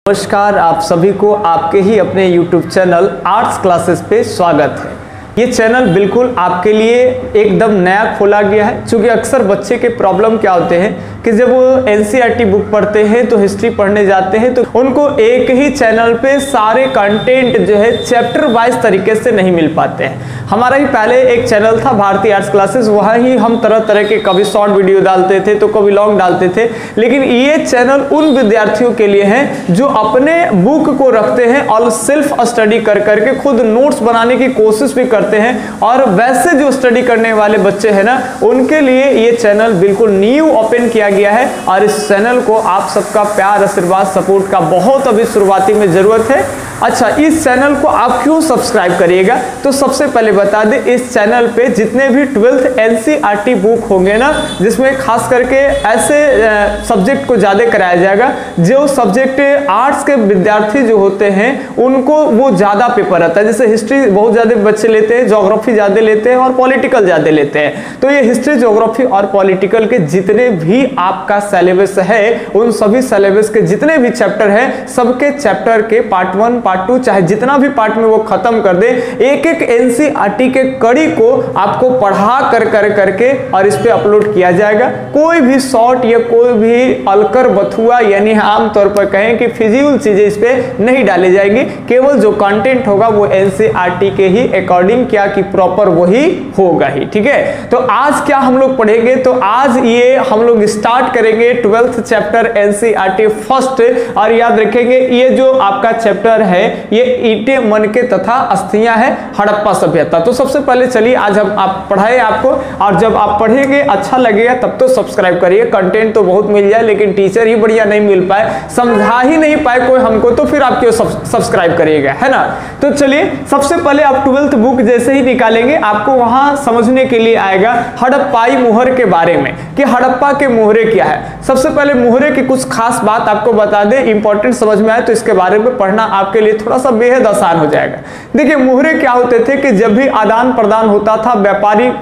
नमस्कार, आप सभी को आपके ही अपने YouTube चैनल आर्ट्स क्लासेस पे स्वागत है। ये चैनल बिल्कुल आपके लिए एकदम नया खोला गया है, क्योंकि अक्सर बच्चे के प्रॉब्लम क्या होते हैं कि जब वो एनसीईआरटी बुक पढ़ते हैं तो हिस्ट्री पढ़ने जाते हैं तो उनको एक ही चैनल पे सारे कंटेंट जो है चैप्टर वाइज तरीके से नहीं मिल पाते हैं। हमारा ही पहले एक चैनल था भारतीय आर्ट्स क्लासेस, वहाँ ही हम तरह तरह के कभी शॉर्ट वीडियो डालते थे तो कभी लॉन्ग डालते थे, लेकिन ये चैनल उन विद्यार्थियों के लिए है जो अपने बुक को रखते हैं और सेल्फ स्टडी कर करके खुद नोट्स बनाने की कोशिश भी करते हैं। और वैसे जो स्टडी करने वाले बच्चे हैं ना, उनके लिए ये चैनल बिल्कुल न्यू ओपन किया गया है और इस चैनल को आप सबका प्यार, आशीर्वाद, सपोर्ट का बहुत अभी शुरुआती में जरूरत है। अच्छा, इस चैनल को आप क्यों सब्सक्राइब करिएगा? तो सबसे पहले बता दें, इस चैनल पे जितने भी 12th एनसीईआरटी बुक होंगे ना, जिसमें खास करके ऐसे सब्जेक्ट को ज्यादा कराया जाएगा जो सब्जेक्ट आर्ट्स के विद्यार्थी जो होते हैं उनको वो ज्यादा पेपर आता है। जैसे हिस्ट्री बहुत ज्यादा बच्चे लेते हैं, ज्योग्राफी ज्यादा लेते हैं और पॉलिटिकल ज्यादा लेते हैं। तो ये हिस्ट्री, ज्योग्राफी और पॉलिटिकल के जितने भी आपका सिलेबस है, उन सभी सिलेबस के जितने भी चैप्टर हैं, सबके चैप्टर के पार्ट 1, पार्ट 2, चाहे जितना भी पार्ट में वो खत्म कर दे, एक एक एनसीईआरटी के कड़ी को आपको पढ़ा करके और इस पे अपलोड किया जाएगा। कोई भी शॉर्ट या कोई भी अलकर बथुआ, यानी आमतौर पर कहें कि फिजूल चीजें इस पे नहीं डाली जाएंगी। केवल जो कंटेंट होगा वो एनसीईआरटी के ही अकॉर्डिंग क्या कि प्रॉपर वही होगा ही। ठीक है, तो आज क्या हम लोग पढ़ेंगे? तो आज ये हम लोग स्टार्ट करेंगे 12th चैप्टर एनसीईआरटी फर्स्ट। और याद रखेंगे, ये जो आपका चैप्टर है ये ईंटे, मनके तथा अस्थियां है, हड़प्पा सभ्यता। तो सबसे पहले चलिए आज हम आप पढ़ाए आपको, और जब आप पढ़ेंगे अच्छा लगेगा तब तो सब्सक्राइब करिए। कंटेंट तो बहुत मिल जाए, लेकिन टीचर ही बढ़िया नहीं मिल पाए, समझा ही नहीं पाए कोई हमको, तो फिर आप क्यों सब्सक्राइब करिएगा, है ना? तो चलिए, सबसे पहले आप 12th बुक जैसे ही निकालेंगे आपको वहां समझने के लिए आएगा हड़प्पाई मोहर के बारे में कि हड़प्पा के मोहरे क्या है। सबसे पहले मोहरे की कुछ खास बात आपको बता दें, इंपॉर्टेंट समझ में आए तो इसके बारे में पढ़ना आपके लिए थोड़ा सा बेहद आसान हो जाएगा। देखिए, मोहरे क्या होते थे कि जब भी आदान प्रदान होता था, व्यापारी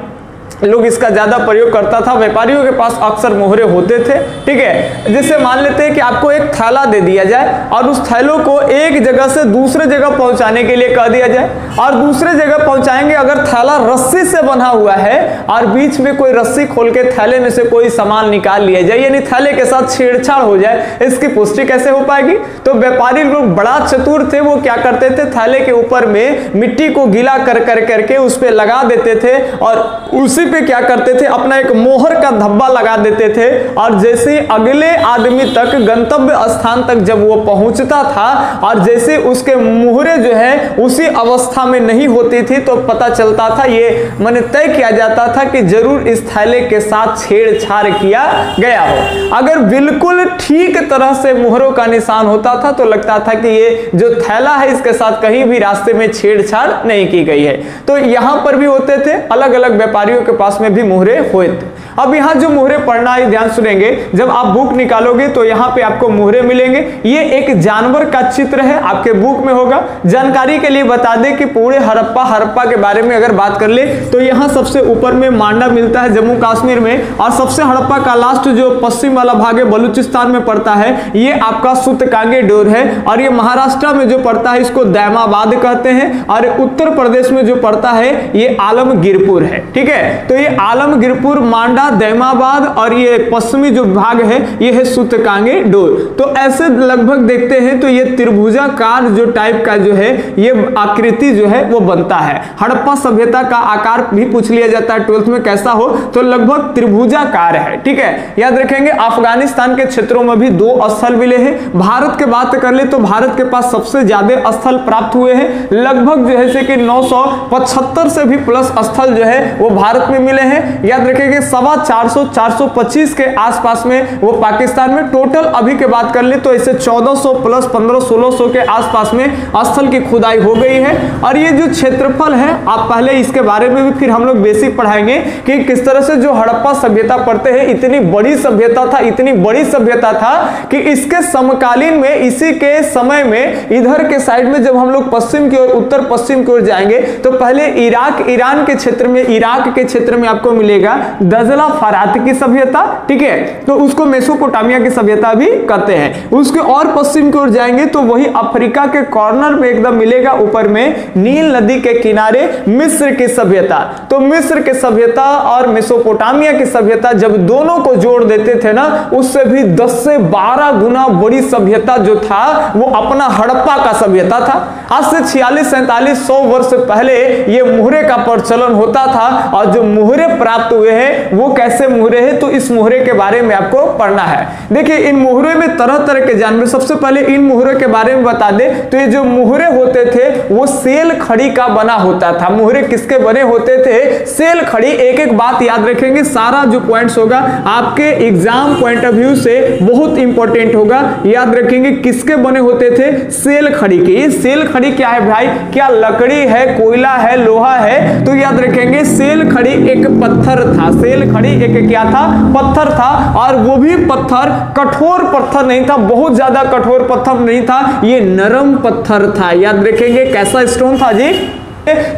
लोग इसका ज्यादा प्रयोग करता था, व्यापारियों के पास अक्सर मोहरे होते थे। ठीक है, जैसे मान लेते हैं कि आपको एक थैला दे दिया जाए और उस थैलों को एक जगह से दूसरे जगह पहुंचाने के लिए कह दिया जाए, और दूसरे जगह पहुंचाएंगे। अगर थैला रस्सी से बंधा हुआ है और बीच में कोई रस्सी खोल के थैले में से कोई सामान निकाल लिया जाए, यानी थैले के साथ छेड़छाड़ हो जाए, इसकी पुष्टि कैसे हो पाएगी? तो व्यापारी लोग बड़ा चतुर थे, वो क्या करते थे, थैले के ऊपर में मिट्टी को गीला करके उस पर लगा देते थे और उसी पे क्या करते थे, अपना एक मोहर का धब्बा लगा देते थे। और जैसे अगले आदमी तक, गंतव्य स्थान तक जब वो पहुंचता था और जैसे उसके मोहरे जो है उसी अवस्था में नहीं होती थी, तो पता चलता था, ये माने तय किया जाता था कि जरूर इस थैले के साथ छेड़छाड़ किया गया हो। अगर बिल्कुल ठीक तरह से मोहरों का निशान होता था तो लगता था कि ये जो थैला है इसके साथ कहीं भी रास्ते में छेड़छाड़ नहीं की गई है। तो यहां पर भी होते थे, अलग अलग व्यापारियों के पास में भी मोहरे हुए थे। अब यहाँ जो मोहरे पढ़ना है, ध्यान सुनेंगे, जब आप बुक निकालोगे तो यहाँ पे आपको मोहरे मिलेंगे। ये एक जानवर का चित्र है, आपके बुक में होगा। जानकारी के लिए बता दें कि पूरे हड़प्पा के बारे में अगर बात कर ले तो यहाँ सबसे ऊपर में मांडा मिलता है जम्मू कश्मीर में, और सबसे हड़प्पा का लास्ट जो पश्चिम वाला भाग है बलूचिस्तान में पड़ता है, ये आपका सूतकांगे डोर है। और ये महाराष्ट्र में जो पड़ता है इसको दैमाबाद कहते हैं, और उत्तर प्रदेश में जो पड़ता है ये आलमगीरपुर है। ठीक है, तो ये आलमगीरपुर, मांडा, दैमाबाद और ये पश्चिमी जो भाग है ये है सूतकांगे डोर। तो ऐसे लगभग देखते हैं तो ये त्रिभुजाकार जो टाइप का जो है ये आकृति जो है वो बनता है। हड़प्पा सभ्यता का आकार भी पूछ लिया जाता है 12th में, कैसा हो, तो लगभग त्रिभुजाकार है। ठीक है, याद रखेंगे। अफगानिस्तान के क्षेत्रों में भी 2 स्थल मिले हैं। भारत के बात कर ले तो भारत के पास सबसे ज्यादा स्थल प्राप्त हुए हैं, लगभग जो है कि 975 से भी प्लस स्थल जो है वो भारत में मिले हैं। याद रखेंगे 425 के आसपास में वो पाकिस्तान में। टोटल अभी के बात कर ले तो इसे 1400 प्लस 1500-1600 के आसपास में स्थल की खुदाई हो गई है। और ये जो क्षेत्रफल है, आप पहले इसके बारे में भी फिर हम लोग बेसिक पढ़ाएंगे कि किस तरह से जो हड़प्पा सभ्यता पढ़ते हैं, इतनी बड़ी सभ्यता था, इतनी बड़ी सभ्यता था कि इसके समकालीन में, इसी के समय में इधर के साइड में जब हम लोग पश्चिम की ओर, उत्तर पश्चिम की ओर जाएंगे तो पहले इराक, ईरान के क्षेत्र में, इराक के क्षेत्र में आपको मिलेगा दजला जफरात की सभ्यता, ठीक है, तो उसको मेसोपोटामिया की सभ्यता भी कहते हैं। उसके और पश्चिम की ओर जाएंगे तो वही अफ्रीका के कॉर्नर में एकदम मिलेगा, ऊपर में नील नदी के किनारे मिस्र की सभ्यता। तो मिस्र की सभ्यता और मेसोपोटामिया की सभ्यता जब दोनों को जोड़ देते थे ना, उससे भी 10 से 12 गुना बड़ी सभ्यता जो था वो अपना हड़प्पा का सभ्यता था। आज से 46-47 वर्ष पहले ये मुहरे का प्रचलन होता था, और जो मुहरे प्राप्त हुए हैं वो कैसे मुहरे हैं, तो इस मुहरे के बारे में आपको पढ़ना है। देखिए इन मुहरे में तरह तरह के जानवर, सबसे पहले इन मुहरे के बारे में बता दे तो ये जो मुहरे होते थे वो सेल खड़ी का बना होता था। मुहरे किसके बने होते थे? सेल खड़ी। एक एक बात याद रखेंगे, सारा जो पॉइंट्स होगा आपके एग्जाम पॉइंट ऑफ व्यू से बहुत इंपॉर्टेंट होगा। याद रखेंगे किसके बने होते थे? सेल खड़ी के। ये सेल खड़ी क्या है भाई? क्या लकड़ी है, कोयला है, लोहा है? तो याद रखेंगे सेल खड़ी एक पत्थर था। सेल खड़ी एक क्या था? पत्थर था, और वो भी पत्थर कठोर पत्थर नहीं था, बहुत ज्यादा कठोर पत्थर नहीं था, ये नरम पत्थर था। याद रखेंगे कैसा स्टोन था जी?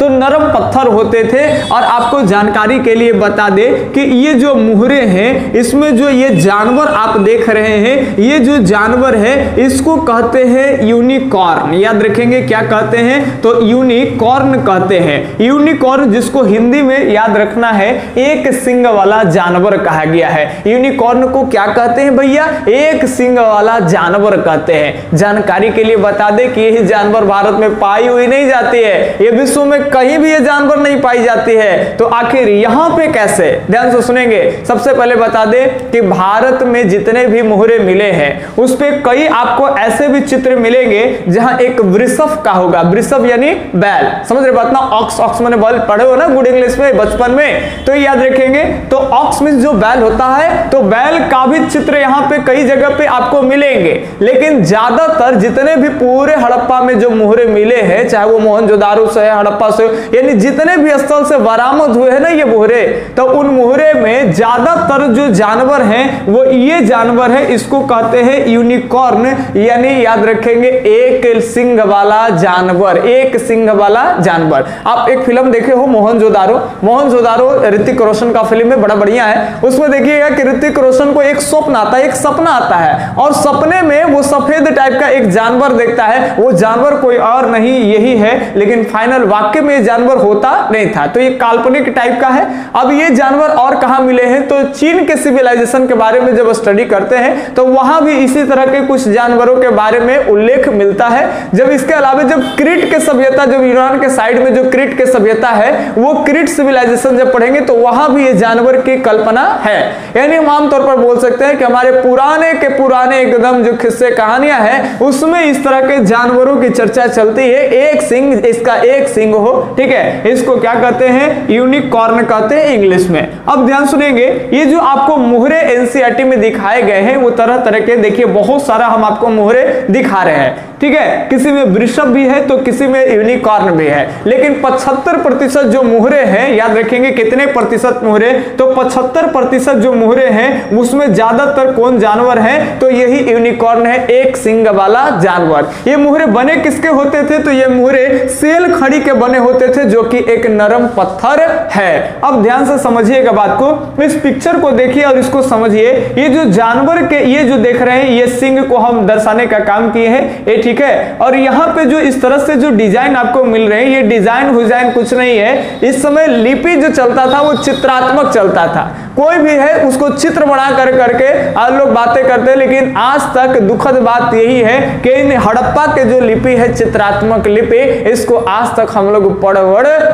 तो नरम पत्थर होते थे। और आपको जानकारी के लिए बता दे कि ये जो मुहरे हैं इसमें जो ये जानवर आप देख रहे हैं, ये जो जानवर है इसको कहते हैं यूनिकॉर्न। याद रखेंगे क्या कहते हैं? तो यूनिकॉर्न कहते हैं। यूनिकॉर्न जिसको हिंदी में याद रखना है एक सिंग वाला जानवर कहा गया है। यूनिकॉर्न को क्या कहते हैं भैया? एक सिंग वाला जानवर कहते हैं। जानकारी के लिए बता दे कि यही जानवर भारत में पाई हुई नहीं जाती है, ये विश्व में कहीं भी ये जानवर नहीं पाई जाती है। तो आखिर यहां पे कैसे? ध्यान से सुनेंगे। सबसे पहले बता दे कि भारत में जितने भी मुहरे मिले हैं उस पे कई आपको ऐसे भी चित्र मिलेंगे जहां एक वृषभ का होगा। वृषभ यानी बैल, समझ रहे बात ना? ऑक्स, ऑक्स मैंने बैल पढ़े हो ना गुड इंग्लिश में बचपन में, तो याद रखेंगे। तो ऑक्स मींस जो बैल होता है, तो बैल का भी चित्र यहां पे कई जगह पे आपको मिलेंगे। लेकिन ज्यादातर जितने भी पूरे हड़प्पा में जो मुहरे मिले हैं, चाहे वो मोहनजोदारो से हड़प्पा से, यानी जितने भी स्थल से बरामद हुए हैं ना ये मुहरे, तो उन मुहरे में ज्यादातर जो जानवर हैं वो ये जानवर है, इसको कहते हैं यूनिकॉर्न, यानी याद रखेंगे एक सिंग वाला जानवर। एक सिंग वाला जानवर। आप एक फिल्म देखे हो मोहनजोदारो? मोहनजोदारो ऋतिक रोशन का फिल्म है, बड़ा बढ़िया है। उसमें देखिएगा कि ऋतिक रोशन को एक स्वप्न आता है, एक सपना आता है, और सपने में वो सफेद टाइप का एक जानवर देखता है। वो जानवर कोई और नहीं यही है, लेकिन फाइनल वाक्य में जानवर होता नहीं था, तो ये काल्पनिक टाइप का है। अब ये जानवर और कहां मिले हैं? तो चीन के सिविलाइजेशन के बारे में जब स्टडी करते हैं तो वहां भी इसी तरह के कुछ जानवरों के बारे में उल्लेख मिलता है। जब इसके अलावा जब क्रीट के सभ्यता, जब ईरान के साइड में जो क्रीट के सभ्यता है वो क्रीट सिविलाइजेशन जब पढ़ेंगे तो वहां भी ये जानवर की कल्पना है। यानी हम आमतौर पर बोल सकते हैं कि हमारे पुराने के पुराने एकदम जो किस्से कहानियां हैं उसमें इस तरह के जानवरों की चर्चा चलती है। एक सिंग, इसका एक सिंग हो, ठीक है, इसको क्या कहते हैं? यूनिकॉर्न कहते हैं इंग्लिश में। अब ध्यान सुनेंगे, ये जो आपको मुहरे एनसीईआरटी में दिखाए गए हैं वो तरह तरह के, देखिए बहुत सारा हम आपको मुहरे दिखा रहे हैं, ठीक है। किसी में वृषभ भी है तो किसी में यूनिकॉर्न भी है, लेकिन 75% जो मुहरे हैं, याद रखेंगे कितने प्रतिशत मुहरे? तो 75% जो मुहरे हैं उसमें ज्यादातर कौन जानवर है? तो यही यूनिकॉर्न है, एक सिंग वाला जानवर। ये मुहरे बने किसके होते थे? तो ये मुहरे सेल खड़ी के बने होते थे, जो कि एक नरम पत्थर है। अब ध्यान से समझिएगा बात को, इस पिक्चर को देखिए और इसको समझिए। ये जो जानवर के ये जो देख रहे हैं ये सिंग को हम दर्शाने का काम किए हैं, ये ठीक है। और यहाँ पे जो इस तरह से जो डिजाइन आपको मिल रहे हैं, ये डिजाइन हुजाइन कुछ नहीं है। इस समय लिपि जो चलता था वो चित्रात्मक चलता था। कोई भी है उसको चित्र बना कर करके आज लोग बातें करते हैं, लेकिन आज तक दुखद बात यही है कि इन हड़प्पा के जो लिपि है चित्रात्मक लिपि, इसको आज तक हम लोग पढ़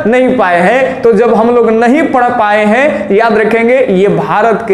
नहीं पाए हैं। तो जब हम लोग नहीं पढ़ पाए हैं, याद रखेंगे ये भारत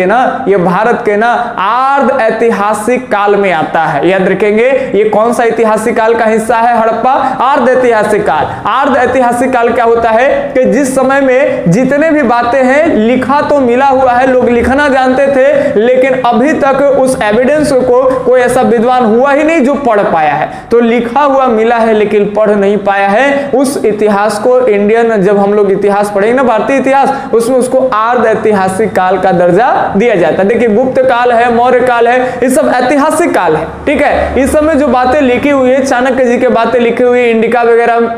के ना आर्ध ऐतिहासिक काल में आता है। याद रखेंगे ये कौन सा ऐतिहासिक काल का हिस्सा है? हड़प्पा आर्ध ऐतिहासिक काल। आर्ध ऐतिहासिक काल क्या होता है कि जिस समय में जितने भी बातें हैं लिखा तो मिला हुआ है, लोग लिखना जानते थे, लेकिन अभी तक उस एविडेंस को कोई ऐसा विद्वान हुआ ही नहीं जो पढ़ पाया है। तो लिखा हुआ मिला है लेकिन पढ़ नहीं पाया है। उस इतिहास को इंडियन, जब हम लोग इतिहास पढ़ेंगे ना भारतीय इतिहास, उसमें उसको आर्ध ऐतिहासिक काल का दर्जा दिया जाता है। देखिए गुप्त काल है, मौर्य काल है, ये सब ऐतिहासिक काल है, ठीक है। इस समय जो बातें लिखी हुई है, चाणक्य जी के बातें लिखी हुई, इंडिका वगैरह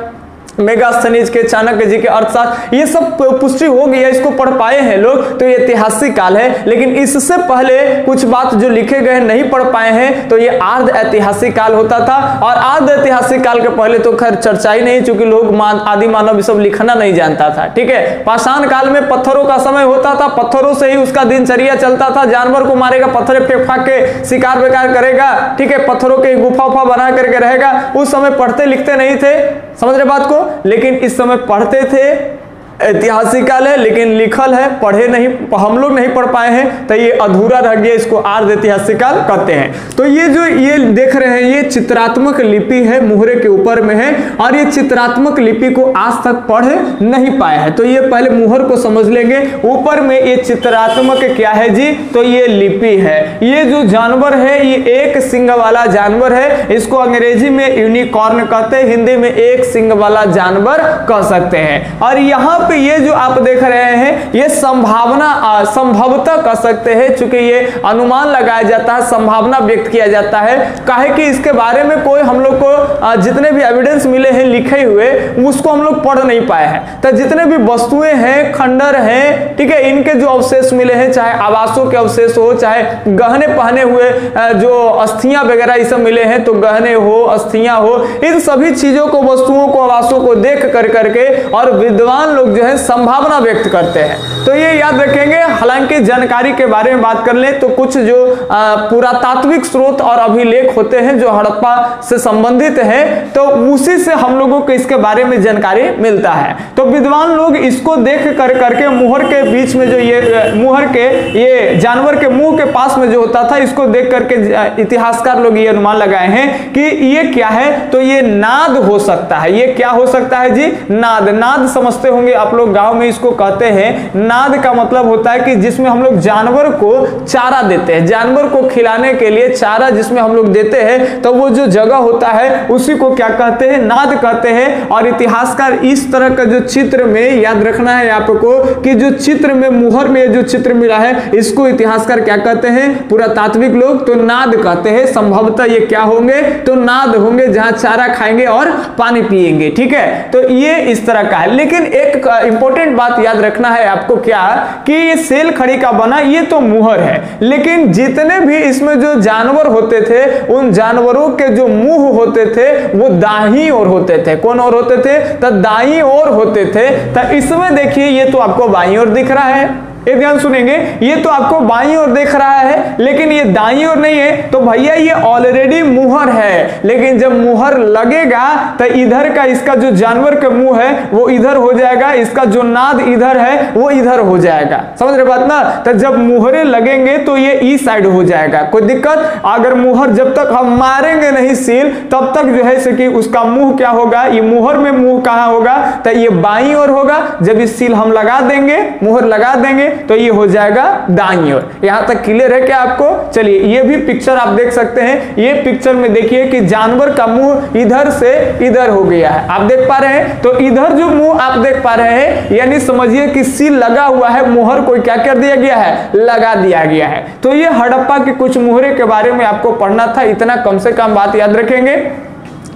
मेगास्थनीज के, चाणक्य जी के अर्थशास्त्र, ये सब पुष्टि हो गई है, इसको पढ़ पाए हैं लोग, तो ये ऐतिहासिक काल है। लेकिन इससे पहले कुछ बात जो लिखे गए नहीं पढ़ पाए हैं, तो ये अर्ध ऐतिहासिक काल होता था। और अर्ध ऐतिहासिक काल के पहले तो खैर चर्चा ही नहीं, चूंकि लोग आदि मानव ये सब लिखना नहीं जानता था। ठीक है, पाषाण काल में पत्थरों का समय होता था, पत्थरों से ही उसका दिनचर्या चलता था। जानवर को मारेगा, पत्थर फेंक फाक के शिकार बेकार करेगा, ठीक है, पत्थरों के गुफा उफा बना करके रहेगा। उस समय पढ़ते लिखते नहीं थे, समझ रहे बात को, लेकिन इस समय पढ़ते थे। ऐतिहासिक काल है लेकिन लिखल है, पढ़े नहीं, हम लोग नहीं पढ़ पाए हैं, तो ये अधूरा रह गया, इसको अर्ध ऐतिहासिक काल कहते हैं। तो ये जो ये देख रहे हैं, ये चित्रात्मक लिपि है, मुहरे के ऊपर में है, और ये चित्रात्मक लिपि को आज तक पढ़ नहीं पाए हैं। तो ये पहले मुहर को समझ लेंगे। ऊपर में ये चित्रात्मक क्या है जी, तो ये लिपि है। ये जो जानवर है ये एक सिंग वाला जानवर है, इसको अंग्रेजी में यूनिकॉर्न कहते हैं, हिंदी में एक सिंग वाला जानवर कह सकते हैं। और यहाँ ये जो आप देख रहे हैं ये संभवतः कह सकते हैं, चूंकि ये अनुमान लगाया जाता है, संभावना व्यक्त किया जाता है, काहे कि इसके बारे में कोई हम लोग को जितने भी एविडेंस मिले हैं लिखे हुए, उसको हम लोग पढ़ नहीं पाए हैं। तो जितने भी वस्तुएं हैं, खंडर हैं, ठीक है, इनके जो अवशेष मिले हैं, चाहे आवासों के अवशेष हो, चाहे गहने पहने हुए जो अस्थियां वगैरह ये सब मिले हैं, तो गहने हो, अस्थियां हो, इन सभी चीजों को, वस्तुओं को, आवासों को देख कर करके और विद्वान लोग जो है संभावना व्यक्त करते हैं। तो ये याद रखेंगे। हालांकि जानकारी के बारे में बात कर लें तो कुछ जो पुरातात्विक स्रोत और अभिलेख होते हैं जो हड़प्पा से संबंधित है, तो उसी से हम लोगों को इसके बारे में जानकारी मिलता है। तो विद्वान लोग इसको देख कर करके मुहर के बीच में जो ये मुहर के ये जानवर के मुंह के पास में जो होता था, इसको देख करके इतिहासकार लोग ये अनुमान लगाए हैं कि ये क्या है, तो ये नाद हो सकता है। ये क्या हो सकता है जी, नाद। नाद समझते होंगे आप लोग, गांव में इसको कहते हैं। नाद का मतलब होता है कि जिसमें हम लोग जानवर को चारा देते हैं, जानवर को खिलाने के लिए चारा जिसमें हम लोग देते हैं, तो वो जो जगह होता है उसी को क्या कहते हैं, नाद कहते हैं। और इतिहासकार इस तरह का जो चित्र में याद रखना है आपको कि जो चित्र में मुहर में जो चित्र मिला है, इसको इतिहासकार क्या कहते हैं, पुरातात्विक लोग तो नाद कहते हैं। संभवतः ये क्या होंगे, तो नाद होंगे, जहां चारा खाएंगे और पानी पिएंगे। ठीक है, तो ये इस तरह का है। लेकिन एक इंपॉर्टेंट बात याद रखना है आपको, क्या कि ये सेल खड़ी का बना ये तो मुहर है, लेकिन जितने भी इसमें जो जानवर होते थे, उन जानवरों के जो मुंह होते थे वो दाहिनी ओर होते थे। कौन ओर होते थे, तो दाईं ओर होते थे। तो इसमें देखिए ये तो आपको बाईं ओर दिख रहा है, एक ध्यान सुनेंगे, ये तो आपको बाईं ओर देख रहा है, लेकिन ये दाईं ओर नहीं है। तो भैया ये ऑलरेडी मुहर है, लेकिन जब मुहर लगेगा तो इधर का इसका जो जानवर का मुंह है वो इधर हो जाएगा, इसका जो नाद इधर है वो इधर हो जाएगा। समझ रहे बात ना। तो जब मुहरे लगेंगे तो ये इस साइड हो जाएगा, कोई दिक्कत। अगर मुहर जब तक हम मारेंगे नहीं सील, तब तक जो है कि उसका मुंह क्या होगा, ये मुहर में मुंह कहां होगा, तो ये बाईं ओर होगा। जब इस सील हम लगा देंगे, मुहर लगा देंगे, तो ये हो जाएगा दाईं ओर। यहां तक क्लियर है क्या आपको। चलिए ये भी पिक्चर आप देख सकते हैं। ये पिक्चर में देखिए कि जानवर का मुंह इधर से इधर हो गया है, आप देख पा रहे हैं। तो इधर जो मुंह आप देख पा रहे हैं, यानी समझिए कि सील लगा हुआ है, मुहर को क्या कर दिया गया है, लगा दिया गया है। तो ये हड़प्पा के कुछ मुहरे के बारे में आपको पढ़ना था, इतना कम से कम बात याद रखेंगे।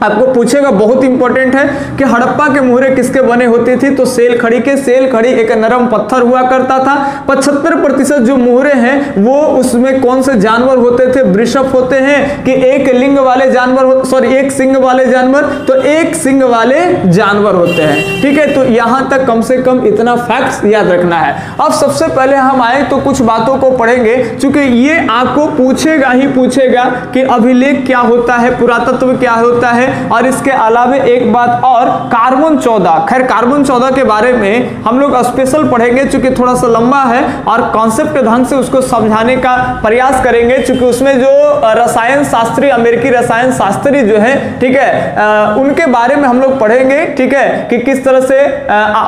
आपको पूछेगा, बहुत इंपॉर्टेंट है कि हड़प्पा के मुहरे किसके बने होती थी, तो सेल खड़ी के। सेल खड़ी एक नरम पत्थर हुआ करता था। 75% जो मुहरे हैं वो उसमें कौन से जानवर होते थे, वृषभ होते हैं कि एक लिंग वाले जानवर, सॉरी एक सिंग वाले जानवर, तो एक सिंग वाले जानवर होते हैं। ठीक है, तो यहां तक कम से कम इतना फैक्ट्स याद रखना है। अब सबसे पहले हम आए तो कुछ बातों को पढ़ेंगे, क्योंकि ये आपको पूछेगा ही पूछेगा कि अभिलेख क्या होता है, पुरातत्व क्या होता है। और इसके अलावा एक बात और, कार्बन 14, खैर कार्बन 14 के बारे में हम लोग स्पेशल पढ़ेंगे, चूंकि थोड़ा सा लंबा है और कॉन्सेप्ट ढंग से उसको समझाने का प्रयास करेंगे, क्योंकि उसमें जो रसायन शास्त्री, अमेरिकी रसायन शास्त्री जो है, ठीक है, उनके बारे में हम लोग पढ़ेंगे। ठीक है, कि किस तरह से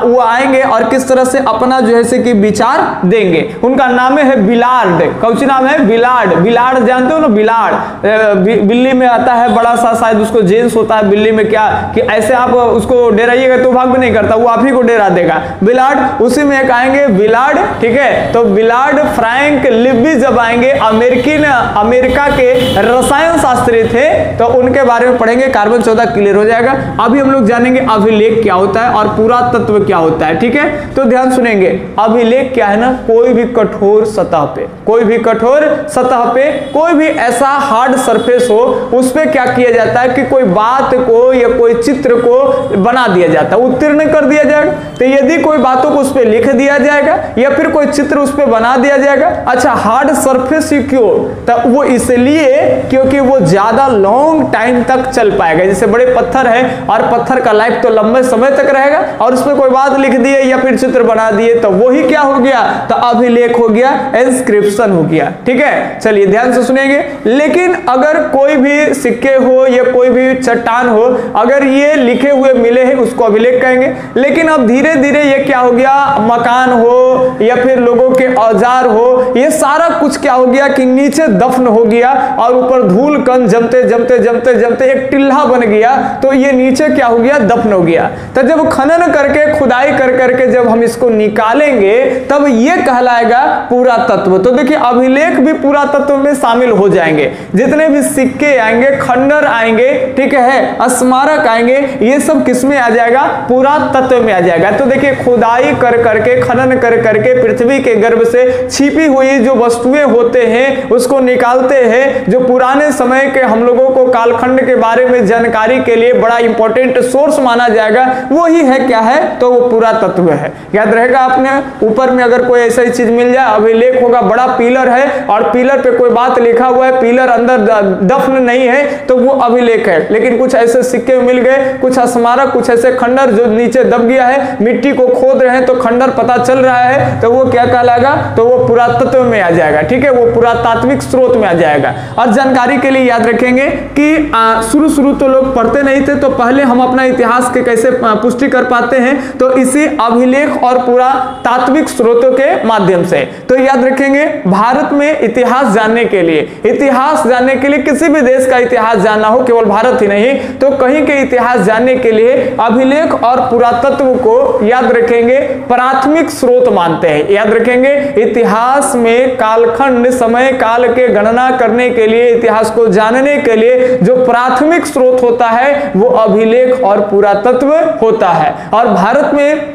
वो आएंगे और किस तरह से अपना जो है कि विचार देंगे। उनका नाम है बिलार्ड। कौन सी नाम है, बिलार्ड। बिलार्ड जानते हो ना, बिलार्ड बिल्ली में आता है बड़ा सा, शायद उसको जेन जीन्स होता है बिल्ली में क्या कि ऐसे आप उसको डेराइएगा तो भाग भी नहीं करता, वो आप ही को डेरा देगा। बिलार्ड, उसी में एक आएंगे बिलार्ड, ठीक है। तो बिलार्ड फ्रैंक लिब्बी जब आएंगे, अमेरिका के रसायन शास्त्री थे, तो उनके बारे में पढ़ेंगे। कार्बन 14 क्लियर हो जाएगा। अभी हम लोग जानेंगे अभिलेख क्या होता है और पुरातत्व क्या होता है, ठीक है। तो ध्यान सुनेंगे, अभिलेख क्या है ना, कोई भी कठोर सतह पे, कोई भी कठोर सतह पे, कोई भी ऐसा हार्ड सरफेस हो, उस पे क्या किया जाता है कि कोई बात को या कोई चित्र को बना दिया जाता है, उत्तीर्ण कर दिया जाएगा। तो यदि कोई बातों को उस पे लिख दिया जाएगा या फिर कोई चित्र उस पे बना दिया जाएगा। अच्छा, हार्ड सरफेस क्यों? तो वो इसलिए क्योंकि वो ज्यादा लॉन्ग टाइम तक चल पाएगा। जैसे बड़े पत्थर है और पत्थर का लाइफ तो लंबे समय तक रहेगा, और उसमें कोई बात लिख दिए या फिर चित्र बना दिए तो वही क्या हो गया, तो अभिलेख हो गया, इंस्क्रिप्शन हो गया, ठीक है। चलिए ध्यान से सुनेंगे। लेकिन अगर कोई भी सिक्के हो या कोई भी चट्टान हो, अगर ये लिखे हुए मिले हैं उसको अभिलेख कहेंगे। लेकिन अब धीरे धीरे ये क्या हो गया, मकान हो या फिर लोगों के औजार हो, ये सारा कुछ क्या हो गया कि नीचे दफन हो गया और ऊपर धूल कण जमते जमते जमते जमते एक टिल्हा बन गया, तो ये नीचे क्या हो गया, दफन हो गया। तो जब खनन करके खुदाई कर करके जब हम इसको निकालेंगे तब ये कहलाएगा पुरातत्व। तो देखिए अभिलेख भी पुरातत्व में शामिल हो जाएंगे। जितने भी सिक्के आएंगे, खंडर आएंगे, ठीक है, स्मारक आएंगे, ये सब किस में आ जाएगा, पुरातत्व में आ जाएगा। तो देखिए खुदाई कर करके, खनन कर करके पृथ्वी के गर्भ से छिपी हुई जो वस्तुएं होते हैं उसको निकालते हैं। जो पुराने समय के हम लोगों को कालखंड के बारे में जानकारी के लिए बड़ा इंपॉर्टेंट सोर्स माना जाएगा, वही है क्या है, तो वो पुरातत्व है। याद रहेगा आपने, ऊपर में अगर कोई ऐसा चीज मिल जाए, अभिलेख होगा, बड़ा पिलर है और पिलर पे कोई बात लिखा हुआ है, पिलर अंदर दफन नहीं है, तो वो अभिलेख है। लेकिन कुछ ऐसे सिक्के मिल गए, कुछ स्मारक, कुछ ऐसे खंडर जो नीचे दब गया है, मिट्टी को खोद रहे हैं तो खंडर पता चल रहा है, तो वो क्या कहलाएगा, तो वो पुरातत्व में आ जाएगा, ठीक है, वो पुरातात्विक स्रोत में आ जाएगा। और जानकारी के लिए याद रखेंगे कि शुरू तो लोग पढ़ते नहीं थे, तो पहले हम अपना इतिहास के कैसे पुष्टि कर पाते हैं, तो इसी अभिलेख और पुरातात्विक स्रोतों के माध्यम से। तो याद रखेंगे भारत में इतिहास जानने के लिए, किसी भी देश का इतिहास जानना हो, केवल भारत ही नहीं तो कहीं के इतिहास जानने के लिए अभिलेख और पुरातत्व को याद रखेंगे प्राथमिक स्रोत मानते हैं। याद रखेंगे इतिहास में कालखंड समय काल के गणना करने के लिए, इतिहास को जानने के लिए जो प्राथमिक स्रोत होता है वो अभिलेख और पुरातत्व होता है। और भारत में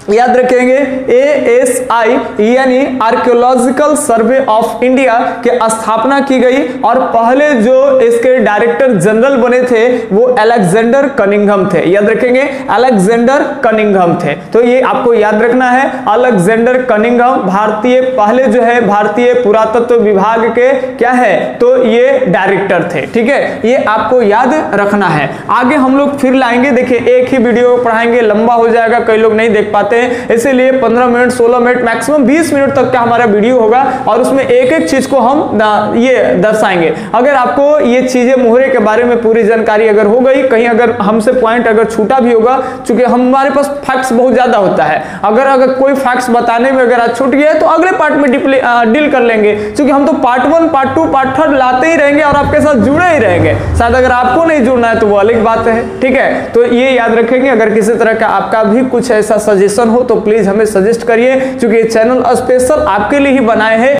याद रखेंगे ASI यानी आर्कियोलॉजिकल सर्वे ऑफ इंडिया के स्थापना की गई, और पहले जो इसके डायरेक्टर जनरल बने थे वो अलेक्जेंडर कनिंघम थे। याद रखेंगे अलेक्जेंडर कनिंघम थे, तो ये आपको याद रखना है। अलेक्जेंडर कनिंघम भारतीय पहले जो है भारतीय पुरातत्व विभाग के क्या है, तो ये डायरेक्टर थे, ठीक है, ये आपको याद रखना है। आगे हम लोग फिर लाएंगे, देखिए एक ही वीडियो पढ़ाएंगे, लंबा हो जाएगा, कई लोग नहीं देख पाते, इसलिए 15 मिनट 16 मिनट मैक्सिमम 20 मिनट तक का हमारा वीडियो होगा, और उसमें एक एक चीज को हम ये दर्शाएंगे। अगर आपको ये चीजें मोहरे के बारे में पूरी जानकारी अगर हो गई, कहीं अगर हमसे पॉइंट अगर छूटा भी होगा, क्योंकि हमारे पास फैक्ट्स बहुत ज्यादा होता है, अगर कोई फैक्ट्स बताने में अगर आज छूट गया है तो अगले पार्ट में डील कर लेंगे, क्योंकि हम तो पार्ट 1 पार्ट 2 पार्ट 3 लाते ही रहेंगे और आपके साथ जुड़े ही रहेंगे। शायद अगर आपको नहीं जुड़ना है तो वो अलग बात है, ठीक है। तो ये याद रखेंगे, अगर किसी तरह का आपका भी कुछ ऐसा सजेशन हो तो प्लीज हमें सजेस्ट करिए, क्योंकि ये चैनल स्पेशल आपके लिए ही बनाए हैं।